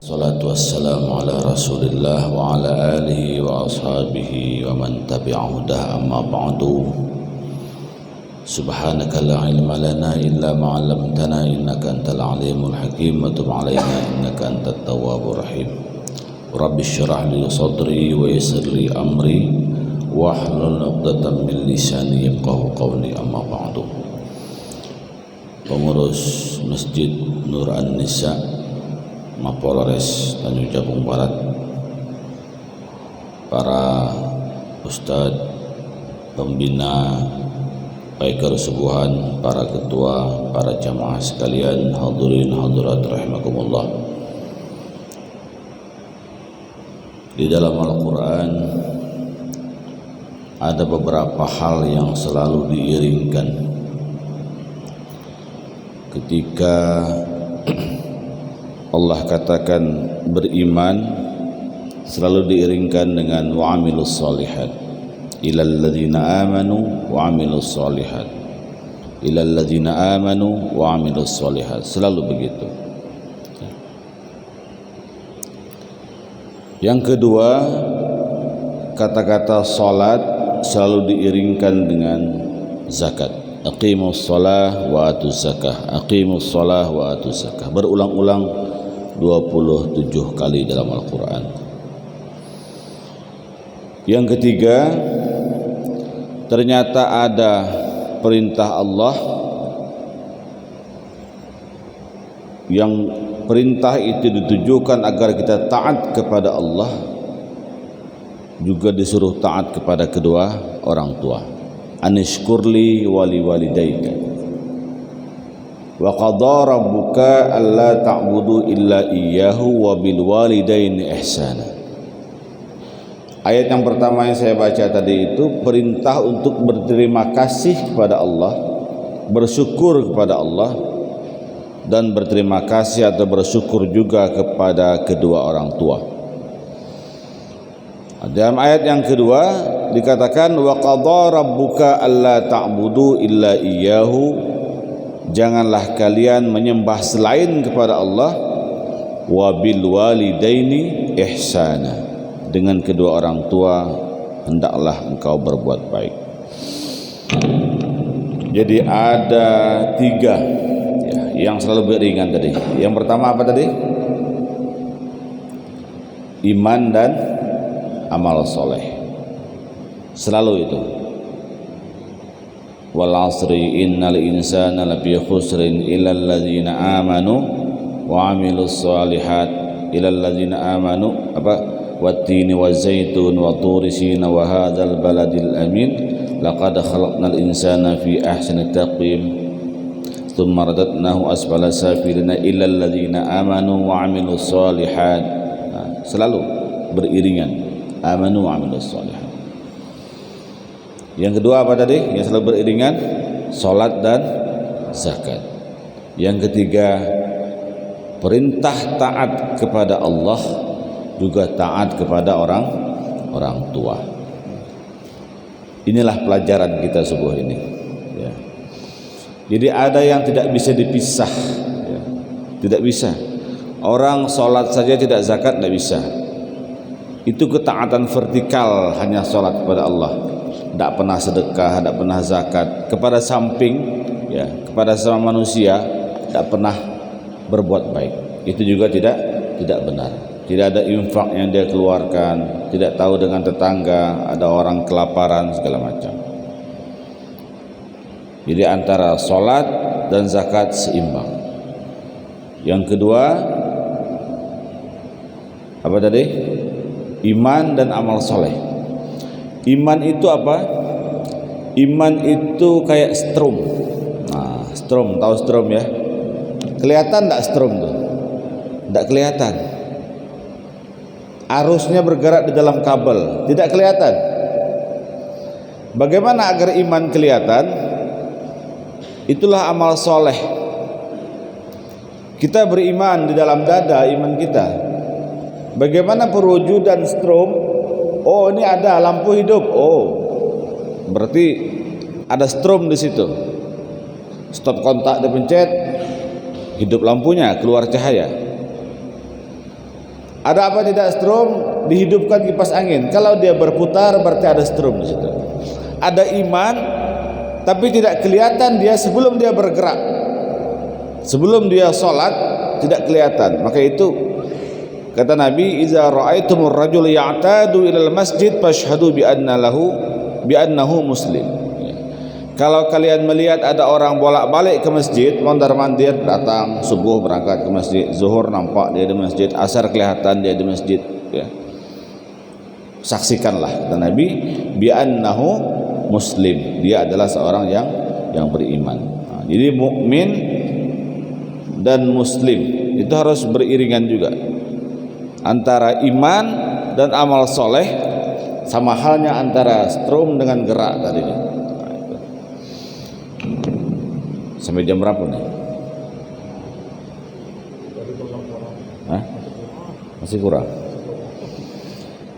Salatu wassalamu ala rasulillah wa ala alihi wa ashabihi wa man tabi'ahu dah amma ba'du. Subhanaka la ilma lana illa ma 'allamtana innaka antal alimul hakim wa tub 'alaina innaka antat tawwabur rahim. Rabbi shrah li sadri wa yassir li amri wahlul 'uqdatam min lisani yafqahu qawli amma ba'du. Pengurus Masjid Nur An-Nisa Mapolres Tanjung Jabung Barat, para ustadz, pembina, paikar subuhan, para ketua, para jamaah sekalian, hadirin hadirat rahimakumullah. Di dalam Al-Quran ada beberapa hal yang selalu diiringkan ketika Allah katakan beriman, selalu diiringkan dengan wa'amilus shalihat ilal ladzina amanu wa'amilus shalihat ilal ladzina amanu wa'amilus shalihat, selalu begitu. Yang kedua, kata-kata salat selalu diiringkan dengan zakat. Aqimus shalah wa atuz zakah, aqimus shalah wa atuz zakah, berulang-ulang 27 kali dalam Al-Quran. Yang ketiga, ternyata ada perintah Allah yang perintah itu ditujukan agar kita taat kepada Allah, juga disuruh taat kepada kedua orang tua. Anishkurli wali walidayka wa qadha rabbuka alla ta'budu illa iyyahu wa bil walidaini ihsana. Ayat yang pertama yang saya baca tadi itu perintah untuk berterima kasih kepada Allah, bersyukur kepada Allah, dan berterima kasih atau bersyukur juga kepada kedua orang tua. Dalam ayat yang kedua dikatakan wa qadha rabbuka alla ta'budu illa iyyahu, janganlah kalian menyembah selain kepada Allah, wa bil walidaini ihsana, dengan kedua orang tua hendaklah engkau berbuat baik. Jadi ada tiga yang selalu beriringan tadi. Yang pertama apa tadi? Iman dan amal soleh, selalu itu. Wal asri innal insana lafi khusrin illal ladzina amanu wa amilus solihat, illal ladzina amanu apa wattini wazaitun wa turi sina wa hadzal baladil amin laqad khalaqnal insana fi ahsani taqwim thumma radadnahu asfala safilina illal ladzina amanu wa amilus solihat. Selalu beriringan amanu wa amilus solihat. Yang kedua apa tadi? Yang selalu beriringan salat dan zakat. Yang ketiga, perintah taat kepada Allah, juga taat kepada orang tua. Inilah pelajaran kita subuh ini ya. Jadi ada yang tidak bisa dipisah ya. Tidak bisa. Orang salat saja tidak zakat, tidak bisa. Itu ketaatan vertikal, hanya salat kepada Allah, tidak pernah sedekah, tidak pernah zakat kepada samping ya, kepada sesama manusia tidak pernah berbuat baik. Itu juga tidak benar. Tidak ada infak yang dia keluarkan, tidak tahu dengan tetangga ada orang kelaparan segala macam. Jadi antara salat dan zakat seimbang. Yang kedua apa tadi? Iman dan amal soleh. Iman itu apa? Iman itu kayak strom. Nah, strom, tahu strom ya? Kelihatan enggak strom tuh? Enggak kelihatan. Arusnya bergerak di dalam kabel, tidak kelihatan. Bagaimana agar iman kelihatan? Itulah amal soleh. Kita beriman di dalam dada iman kita. Bagaimana perwujudan strom? Oh, ini ada lampu hidup. Oh, berarti ada strom di situ. Stop kontak dipencet, hidup lampunya, keluar cahaya. Ada apa tidak strum? Dihidupkan kipas angin. Kalau dia berputar berarti ada strum di situ. Ada iman tapi tidak kelihatan dia sebelum dia bergerak. Sebelum dia sholat tidak kelihatan. Maka itu kata Nabi, "Iza ra'aitumur rajul ya'tadu ilal masjid fashhadu bi annahu muslim." Kalau kalian melihat ada orang bolak-balik ke masjid, mondar-mandir, datang subuh berangkat ke masjid, zuhur nampak dia di masjid, asar kelihatan dia di masjid, ya. Saksikanlah kata Nabi, bi annahu muslim, dia adalah seorang yang beriman. Nah, jadi mukmin dan muslim itu harus beriringan juga. Antara iman dan amal soleh sama halnya antara strum dengan gerak tadi. Sampai jam berapa nih? Hah? Masih kurang.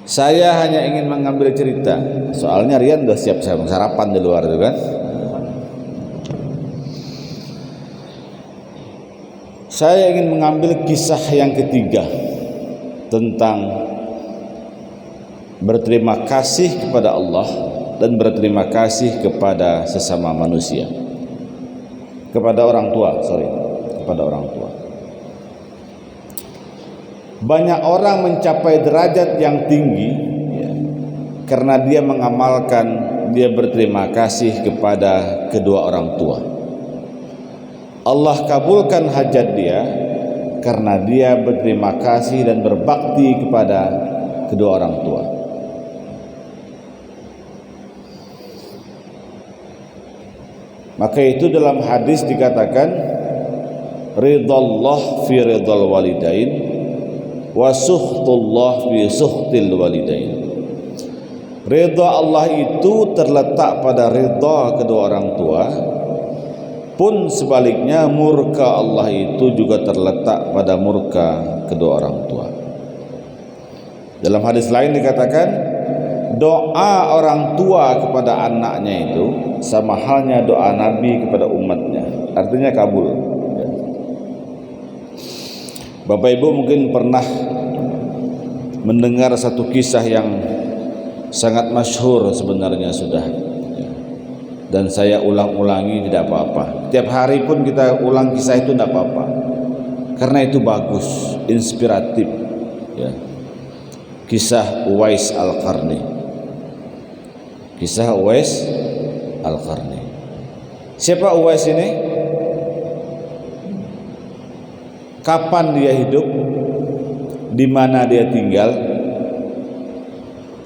Saya hanya ingin mengambil cerita. Soalnya Rian udah siap sarapan di luar tuh kan. Saya ingin mengambil kisah yang ketiga tentang berterima kasih kepada Allah dan berterima kasih kepada sesama manusia. Kepada orang tua. Banyak orang mencapai derajat yang tinggi ya, karena dia mengamalkan, dia berterima kasih kepada kedua orang tua. Allah kabulkan hajat dia karena dia berterima kasih dan berbakti kepada kedua orang tua. Maka itu dalam hadis dikatakan ridallah fi ridal walidain wa suhtullah fi suhtil walidain. Ridha Allah itu terletak pada ridha kedua orang tua, pun sebaliknya murka Allah itu juga terletak pada murka kedua orang tua. Dalam hadis lain dikatakan doa orang tua kepada anaknya itu sama halnya doa Nabi kepada umatnya, artinya kabul. Bapak Ibu mungkin pernah mendengar satu kisah yang sangat masyhur sebenarnya sudah, dan saya ulang-ulangi tidak apa-apa. Tiap hari pun kita ulang kisah itu tidak apa-apa, karena itu bagus, inspiratif ya. Kisah Uwais Al-Qarni. Kisah Uwais Al-Qarni. Siapa Uwais ini? Kapan dia hidup? Di mana dia tinggal?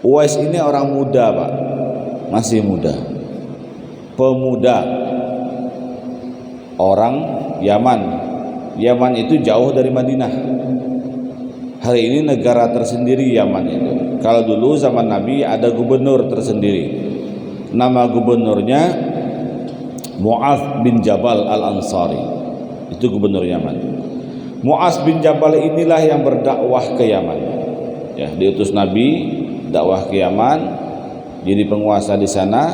Uwais ini orang muda, Pak. Masih muda. Pemuda. Orang Yaman. Yaman itu jauh dari Madinah. Hari ini negara tersendiri Yaman itu. Kalau dulu zaman Nabi ada gubernur tersendiri. Nama gubernurnya Mu'adz bin Jabal Al-Ansari. Itu gubernur Yaman. Mu'adz bin Jabal inilah yang berdakwah ke Yaman. Ya, diutus Nabi dakwah ke Yaman, jadi penguasa di sana.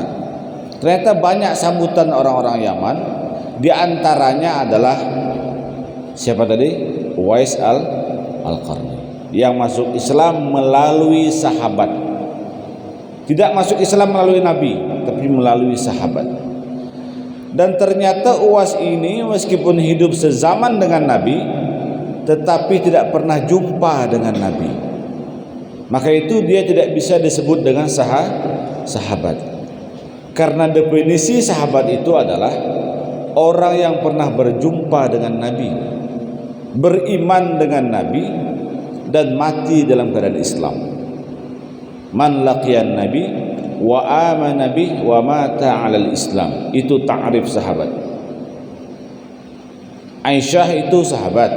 Ternyata banyak sambutan orang-orang Yaman. Di antaranya adalah siapa tadi? Uwais Al-Qarni, yang masuk Islam melalui sahabat. Tidak masuk Islam melalui Nabi, tapi melalui sahabat. Dan ternyata Uwais ini meskipun hidup sezaman dengan Nabi, tetapi tidak pernah jumpa dengan Nabi. Maka itu dia tidak bisa disebut dengan sahabat. Karena definisi sahabat itu adalah orang yang pernah berjumpa dengan Nabi, beriman dengan Nabi, dan mati dalam keadaan Islam. Man laqiyan Nabi wa amana bih wa mata 'alal Islam. Itu ta'rif sahabat. Aisyah itu sahabat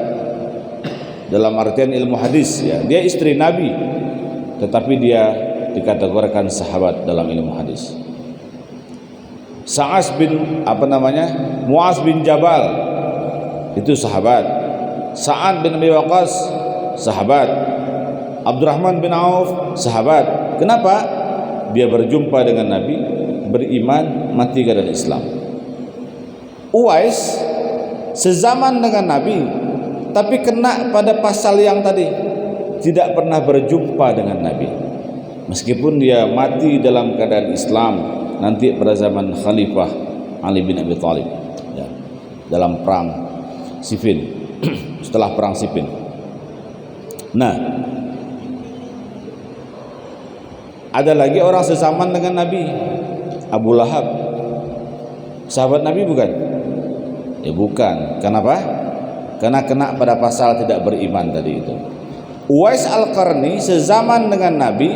dalam artian ilmu hadis ya. Dia istri Nabi, tetapi dia dikategorikan sahabat dalam ilmu hadis. Mu'adz bin Jabal itu sahabat. Sa'ad bin Abi Waqqas sahabat. Abdurrahman bin Auf sahabat. Kenapa? Dia berjumpa dengan Nabi, beriman, mati keadaan Islam. Uwais sezaman dengan Nabi, tapi kena pada pasal yang tadi, tidak pernah berjumpa dengan Nabi. Meskipun dia mati dalam keadaan Islam nanti pada zaman Khalifah Ali bin Abi Thalib, ya, dalam perang Siffin, setelah perang Siffin. Nah, ada lagi orang sezaman dengan Nabi, Abu Lahab. Sahabat Nabi bukan? Ya bukan. Kenapa? Karena kena pada pasal tidak beriman tadi itu. Uwais Al-Qarni sezaman dengan Nabi,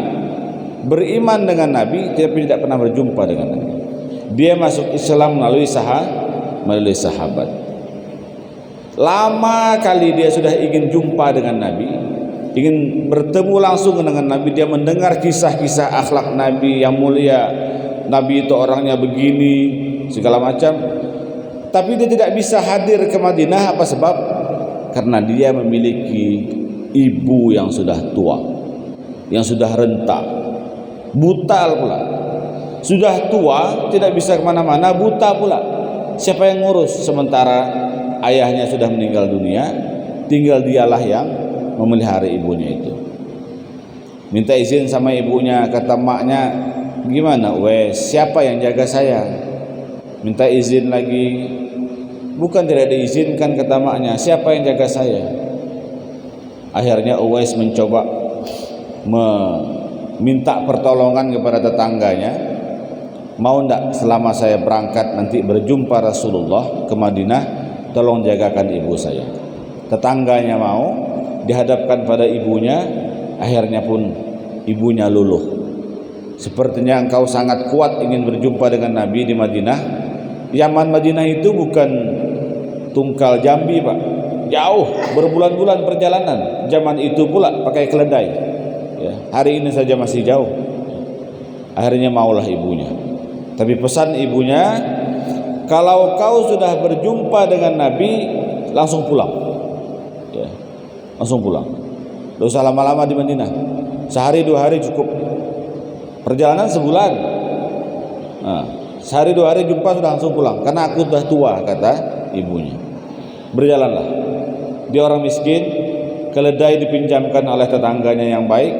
beriman dengan Nabi, tapi tidak pernah berjumpa dengan Nabi. Dia masuk Islam melalui sahabat. Lama kali dia sudah ingin jumpa dengan Nabi, ingin bertemu langsung dengan Nabi. Dia mendengar kisah-kisah akhlak Nabi yang mulia. Nabi itu orangnya begini, segala macam. Tapi dia tidak bisa hadir ke Madinah. Apa sebab? Karena dia memiliki ibu yang sudah tua, yang sudah renta, buta pula. Sudah tua, tidak bisa kemana-mana, buta pula. Siapa yang ngurus? Sementara ayahnya sudah meninggal dunia, tinggal dialah yang memelihara ibunya itu. Minta izin sama ibunya, kata maknya, gimana siapa yang jaga saya? Minta izin lagi, bukan tidak diizinkan, kata maknya, siapa yang jaga saya? Akhirnya Uwais mencoba meminta pertolongan kepada tetangganya, mau ndak selama saya berangkat nanti berjumpa Rasulullah ke Madinah, tolong jagakan ibu saya. Tetangganya mau, dihadapkan pada ibunya, akhirnya pun ibunya luluh. Sepertinya engkau sangat kuat ingin berjumpa dengan Nabi di Madinah. Yaman Madinah itu bukan tungkal Jambi, Pak. Jauh, berbulan-bulan perjalanan. Zaman itu pula pakai keledai, ya, hari ini saja masih jauh. Akhirnya maulah ibunya. Tapi pesan ibunya, kalau kau sudah berjumpa dengan Nabi, langsung pulang, ya, langsung pulang. Tidak usah lama-lama di Madinah. Sehari 2 hari cukup. Perjalanan sebulan. Nah, sehari 2 hari jumpa sudah langsung pulang. Karena aku sudah tua, kata ibunya. Berjalanlah. Dia orang miskin, keledai dipinjamkan oleh tetangganya yang baik,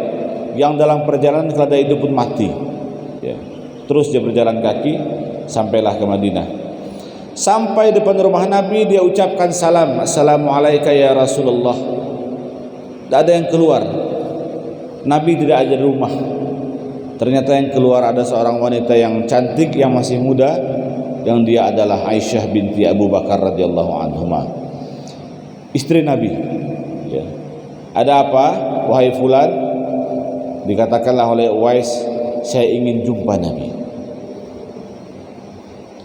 yang dalam perjalanan keledai itu pun mati, ya. Terus dia berjalan kaki sampailah ke Madinah. Sampai depan rumah Nabi, dia ucapkan salam, assalamualaikum ya Rasulullah. Tidak ada yang keluar. Nabi tidak ada di rumah. Ternyata yang keluar ada seorang wanita yang cantik, yang masih muda, yang dia adalah Aisyah binti Abu Bakar radhiyallahu anhuma, istri Nabi, ya. Ada apa wahai fulan? Dikatakanlah oleh Uwais, saya ingin jumpa Nabi.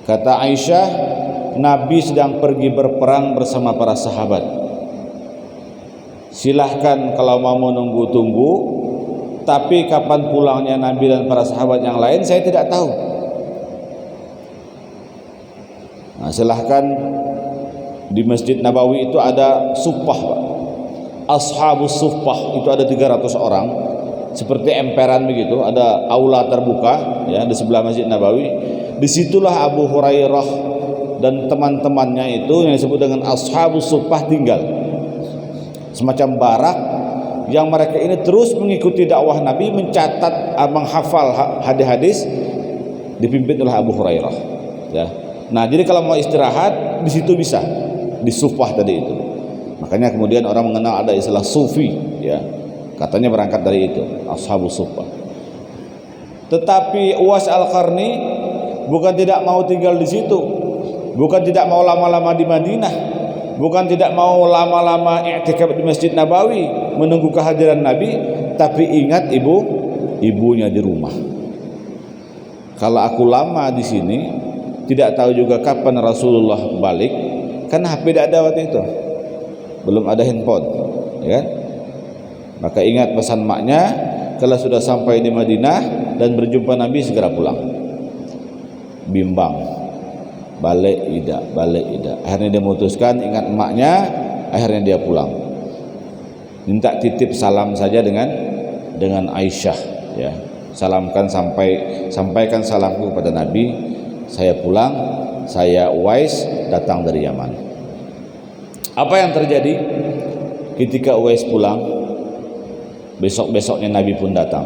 Kata Aisyah, Nabi sedang pergi berperang bersama para sahabat. Silahkan kalau mau menunggu tunggu, tapi kapan pulangnya Nabi dan para sahabat yang lain saya tidak tahu. Nah, silahkan. Di Masjid Nabawi itu ada suffah, Pak. Ashabus suffah itu ada 300 orang, seperti emperan begitu. Ada aula terbuka, ya, di sebelah Masjid Nabawi. Disitulah Abu Hurairah dan teman-temannya itu yang disebut dengan ashabus suffah tinggal. Semacam barak yang mereka ini terus mengikuti dakwah Nabi, mencatat, menghafal hadis-hadis, dipimpin oleh Abu Hurairah, ya. Nah, jadi kalau mau istirahat di situ bisa, di suffah tadi itu. Makanya kemudian orang mengenal ada istilah sufi, ya. Katanya berangkat dari itu, ashabus suffah. Tetapi Uwais Al-Qarni bukan tidak mau tinggal di situ, bukan tidak mau lama-lama di Madinah, bukan tidak mau lama-lama i'tikaf di Masjid Nabawi menunggu kehadiran Nabi, tapi ingat ibunya di rumah. Kalau aku lama di sini, tidak tahu juga kapan Rasulullah balik, kan HP tidak ada waktu itu, belum ada handphone, ya kan? Maka ingat pesan maknya, kalau sudah sampai di Madinah dan berjumpa Nabi segera pulang. Bimbang, balik tidak. Akhirnya dia memutuskan, ingat emaknya, akhirnya dia pulang. Minta titip salam saja dengan Aisyah, ya. Sampaikan salamku kepada Nabi. Saya pulang, saya Uwais datang dari Yaman. Apa yang terjadi ketika Uwais pulang? Besok-besoknya Nabi pun datang.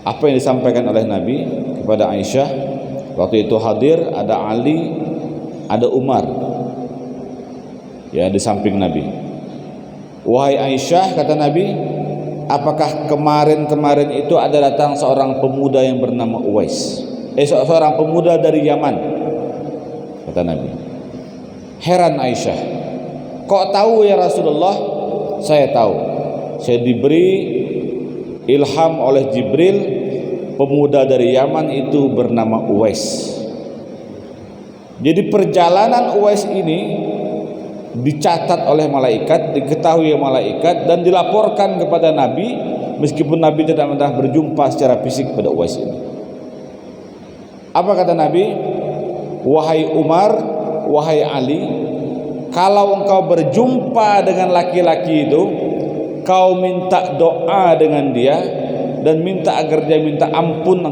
Apa yang disampaikan oleh Nabi kepada Aisyah? Waktu itu hadir ada Ali, ada Umar, ya, di samping Nabi. Wahai Aisyah, kata Nabi, apakah kemarin itu ada datang seorang pemuda yang bernama Uwais? Seorang pemuda dari Yaman, kata Nabi. Heran Aisyah, kok tahu ya Rasulullah? Saya tahu. Saya diberi ilham oleh Jibril, pemuda dari Yaman itu bernama Uwais. Jadi perjalanan Uwais ini dicatat oleh malaikat, diketahui oleh malaikat, dan dilaporkan kepada Nabi, meskipun Nabi tidak pernah berjumpa secara fisik pada Uwais ini. Apa kata Nabi? Wahai Umar, wahai Ali, kalau engkau berjumpa dengan laki-laki itu, kau minta doa dengan dia dan minta agar dia minta ampun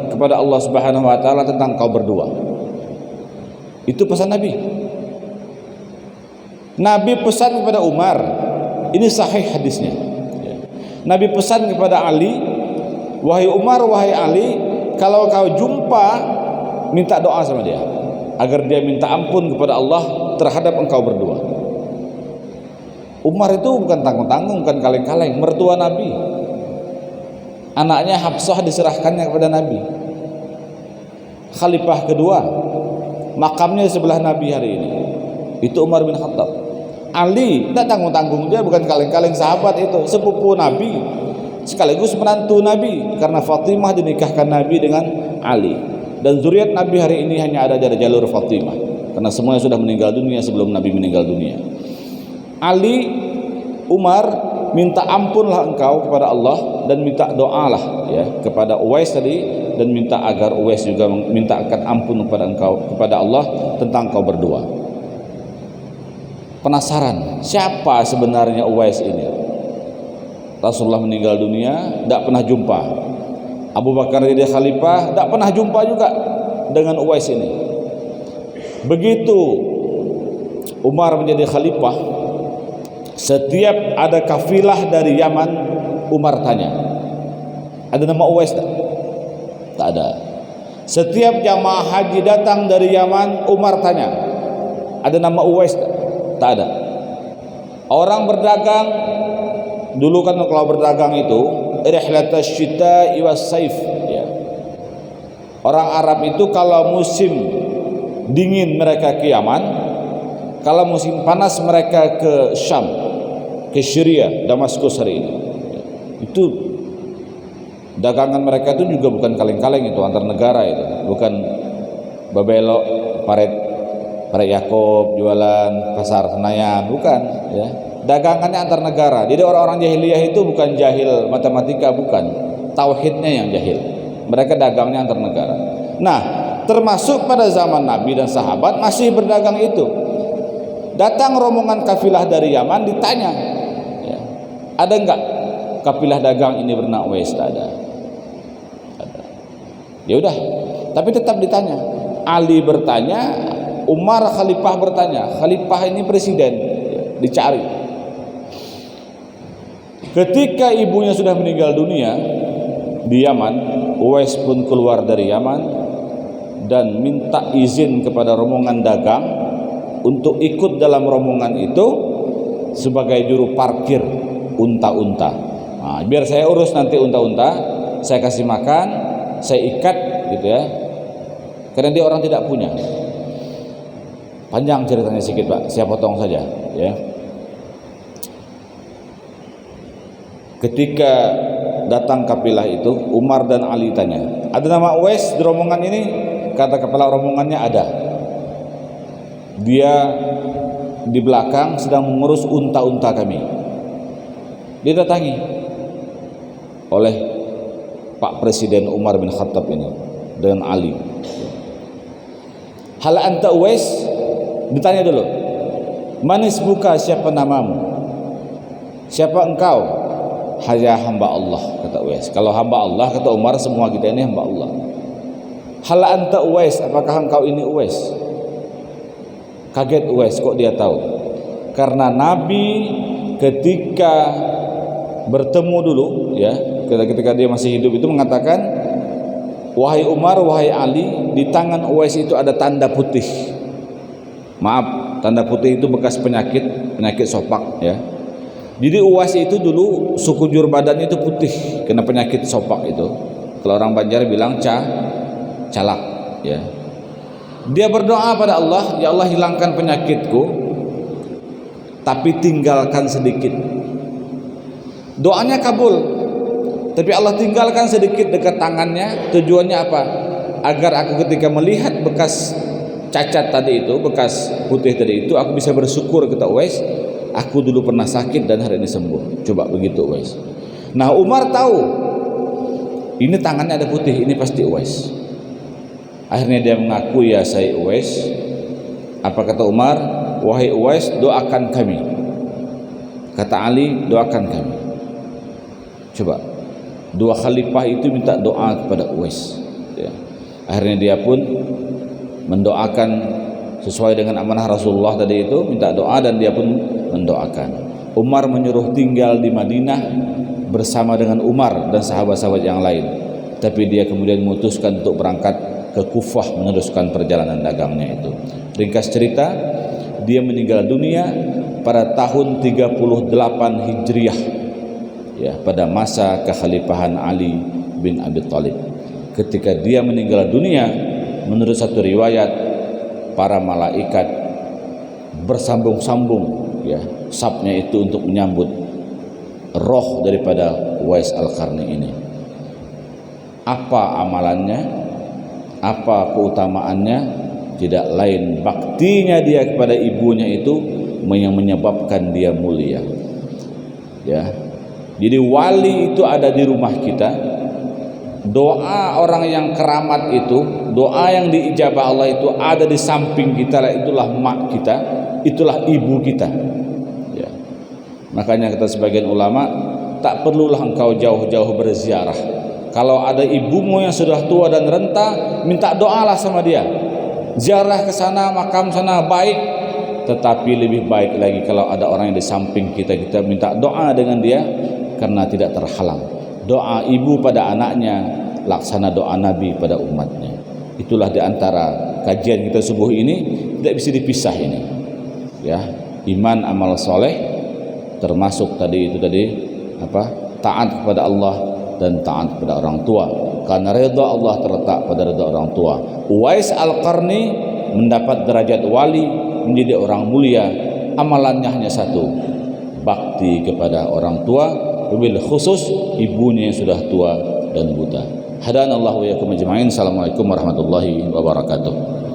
kepada Allah Subhanahu wa taala tentang kau berdua. Itu pesan Nabi. Nabi pesan kepada Umar, ini sahih hadisnya. Nabi pesan kepada Ali, wahai Umar, wahai Ali, kalau kau jumpa minta doa sama dia agar dia minta ampun kepada Allah terhadap engkau berdua. Umar itu bukan tanggung-tanggung, bukan kaleng-kaleng, mertua Nabi. Anaknya Hafsah diserahkannya kepada Nabi. Khalifah kedua, makamnya di sebelah Nabi hari ini. Itu Umar bin Khattab. Ali tidak tanggung-tanggung, dia bukan kaleng-kaleng, sahabat itu, sepupu Nabi, sekaligus menantu Nabi, karena Fatimah dinikahkan Nabi dengan Ali. Dan zuriat Nabi hari ini hanya ada dari jalur Fatimah, karena semuanya sudah meninggal dunia sebelum Nabi meninggal dunia. Ali, Umar, minta ampunlah engkau kepada Allah dan minta doalah ya kepada Uwais tadi, dan minta agar Uwais juga minta ampun kepada engkau, kepada Allah tentang kau berdua. Penasaran, siapa sebenarnya Uwais ini? Rasulullah meninggal dunia, tidak pernah jumpa. Abu Bakar jadi khalifah, tidak pernah jumpa juga dengan Uwais ini. Begitu Umar menjadi khalifah, setiap ada kafilah dari Yaman, Umar tanya, ada nama Uwais tak? Tak ada. Setiap jamaah haji datang dari Yaman, Umar tanya, ada nama Uwais tak? Tak ada. Orang berdagang dulu kan, kalau berdagang itu rihlatas syita'i was saif ya. Orang Arab itu kalau musim dingin mereka ke Yaman, kalau musim panas mereka ke Syam, ke Syria, Damaskus hari ini. Itu dagangan mereka itu juga bukan kaleng-kaleng, itu antar negara, itu bukan babelok paret Yakob jualan pasar Senayan, bukan ya. Dagangannya antar negara. Jadi orang-orang jahiliyah itu bukan jahil matematika, bukan, tauhidnya yang jahil. Mereka dagangnya antar negara. Nah, termasuk pada zaman Nabi dan sahabat masih berdagang itu. Datang rombongan kafilah dari Yaman, ditanya, ya, ada enggak kafilah dagang ini bernama Uwais? Tak ada. Ada. Ya udah, tapi tetap ditanya. Ali bertanya, Umar khalifah bertanya, khalifah ini presiden, ya, dicari. Ketika ibunya sudah meninggal dunia di Yaman, Uwais pun keluar dari Yaman dan minta izin kepada rombongan dagang untuk ikut dalam rombongan itu sebagai juru parkir unta-unta. Nah, biar saya urus nanti unta-unta, saya kasih makan, saya ikat gitu ya. Karena dia orang tidak punya. Panjang ceritanya sedikit Pak, saya potong saja ya. Ketika datang kafilah itu, Umar dan Ali tanya, ada nama Uwais di rombongan ini? Kata kepala rombongannya, ada. Dia di belakang sedang mengurus unta-unta kami. Didatangi oleh Pak Presiden Umar bin Khattab ini dengan Ali. Hal anta Uwais? Ditanya dulu, manis buka, siapa namamu? Siapa engkau? Hanya hamba Allah, kata Uwais. Kalau hamba Allah, kata Umar, semua kita ini hamba Allah. Hal anta Uwais, apakah engkau ini Uwais? Kaget Uwais, kok dia tahu? Karena Nabi ketika bertemu dulu ya, ketika dia masih hidup itu mengatakan, wahai Umar, wahai Ali, di tangan Uwais itu ada tanda putih. Maaf, tanda putih itu bekas penyakit sopak ya. Jadi Uwais itu dulu sekujur badannya itu putih kena penyakit sopak itu. Kalau orang Banjar bilang calak ya. Dia berdoa pada Allah, ya Allah hilangkan penyakitku, tapi tinggalkan sedikit. Doanya kabul, tapi Allah tinggalkan sedikit dekat tangannya. Tujuannya apa? Agar aku ketika melihat bekas cacat tadi itu, bekas putih tadi itu, aku bisa bersyukur, kata Uwais, aku dulu pernah sakit dan hari ini sembuh. Coba begitu Uwais. Nah Umar tahu ini tangannya ada putih, ini pasti Uwais. Akhirnya dia mengaku, ya saya Uwais. Apa kata Umar? Wahai Uwais, doakan kami. Kata Ali, doakan kami. Coba, dua khalifah itu minta doa kepada Uwais ya. Akhirnya dia pun mendoakan sesuai dengan amanah Rasulullah tadi itu, minta doa dan dia pun mendoakan. Umar menyuruh tinggal di Madinah bersama dengan Umar dan sahabat-sahabat yang lain, tapi dia kemudian memutuskan untuk berangkat ke Kufah meneruskan perjalanan dagangnya itu. Ringkas cerita, dia meninggal dunia pada tahun 38 Hijriah ya, pada masa kekhalifahan Ali bin Abi Thalib. Ketika dia meninggal dunia, menurut satu riwayat, para malaikat bersambung-sambung ya, sabnya itu untuk menyambut roh daripada Uwais Al-Qarni ini. Apa amalannya? Apa keutamaannya? Tidak lain baktinya dia kepada ibunya itu yang menyebabkan dia mulia ya. Jadi wali itu ada di rumah kita. Doa orang yang keramat itu, doa yang diijabah Allah itu ada di samping kita. Itulah mak kita, itulah ibu kita ya. Makanya kata sebagian ulama, tak perlulah engkau jauh-jauh berziarah. Kalau ada ibumu yang sudah tua dan renta, minta doalah sama dia. Ziarah ke sana, makam sana baik, tetapi lebih baik lagi kalau ada orang yang di samping kita, kita minta doa dengan dia karena tidak terhalang. Doa ibu pada anaknya, laksana doa Nabi pada umatnya. Itulah diantara kajian kita subuh ini, tidak bisa dipisah ini. Ya, iman, amal soleh, termasuk tadi apa? Taat kepada Allah dan taat kepada orang tua, karena redha Allah terletak pada redha orang tua. Uwais Al-Qarni mendapat derajat wali, menjadi orang mulia. Amalannya hanya satu, bakti kepada orang tua, wabil khusus ibunya yang sudah tua dan buta. Hadanallahu wa iyyakum ajma'in. Assalamualaikum warahmatullahi wabarakatuh.